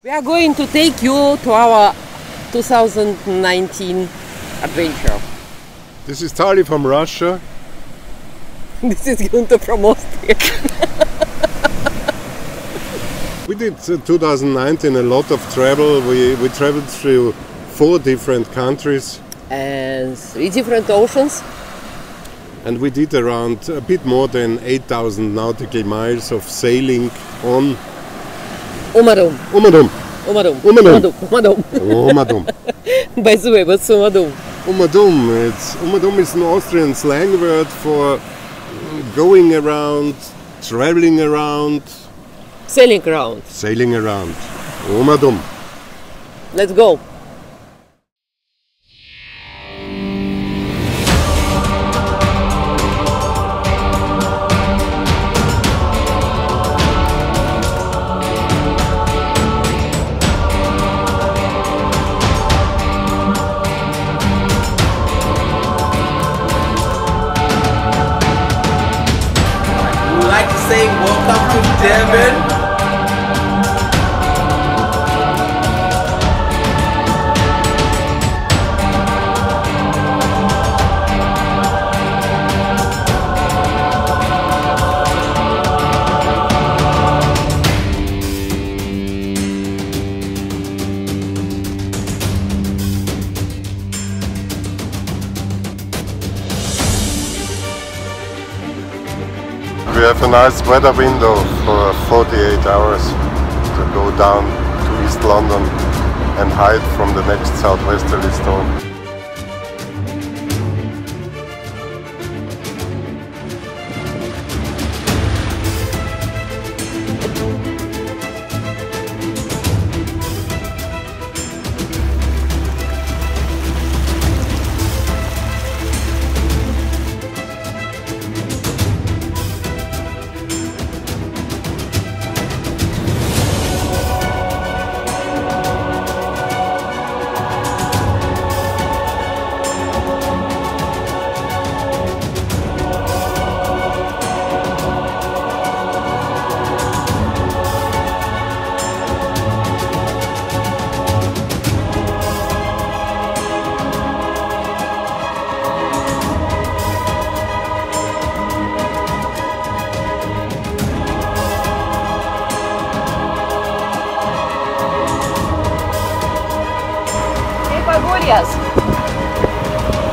We are going to take you to our 2019 adventure. This is Tali from Russia. This is Guenther from Austria. We did 2019 a lot of travel. We traveled through 4 different countries. And 3 different oceans. And we did around a bit more than 8,000 nautical miles of sailing on Umadum. Umadum. Umadum. Umadum. Umadum. Umadum. By the way, what's Umadum? Umadum is an Austrian slang word for going around, traveling around. Sailing around. Sailing around. Umadum. Let's go. Saying welcome to Durban. We have a nice weather window for 48 hours to go down to East London and hide from the next southwesterly storm.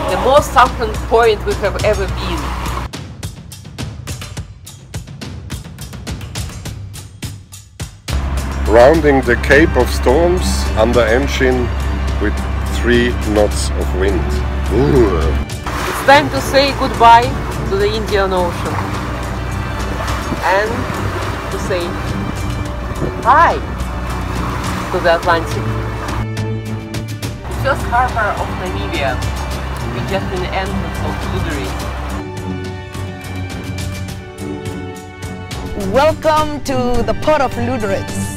The most southern point we have ever been. Rounding the Cape of Storms under engine with 3 knots of wind. Ooh. It's time to say goodbye to the Indian Ocean and to say hi to the Atlantic. The first harbor of Namibia, we just in the entrance of Luderitz. Welcome to the port of Luderitz.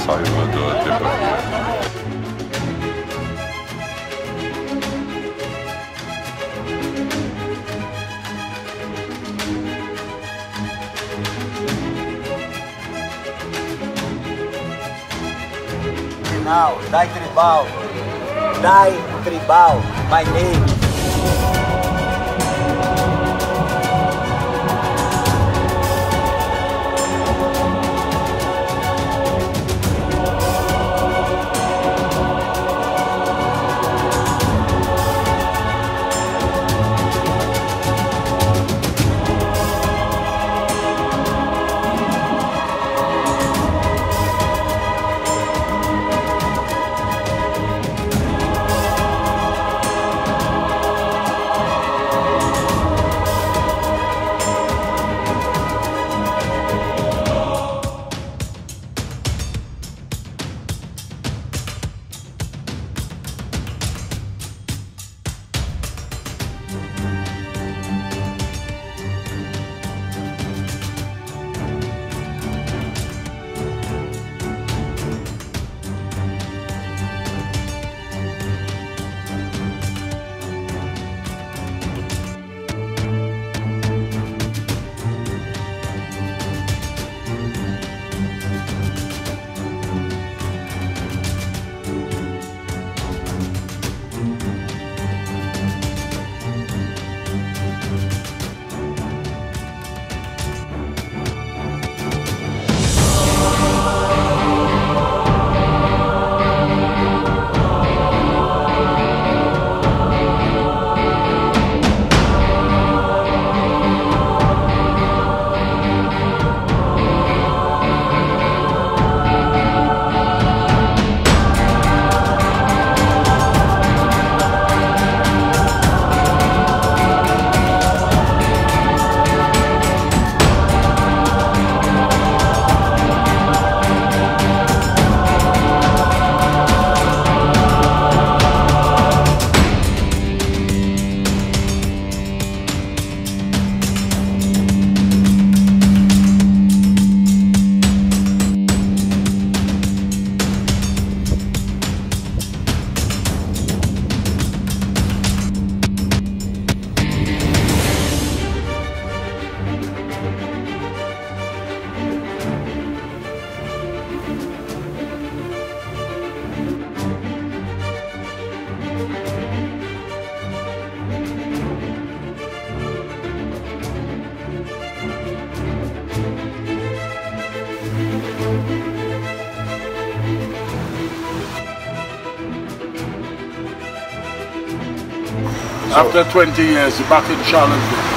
Salvador, Deadvlei. Now, die tribal, my name. After 20 years, you're back in challenging.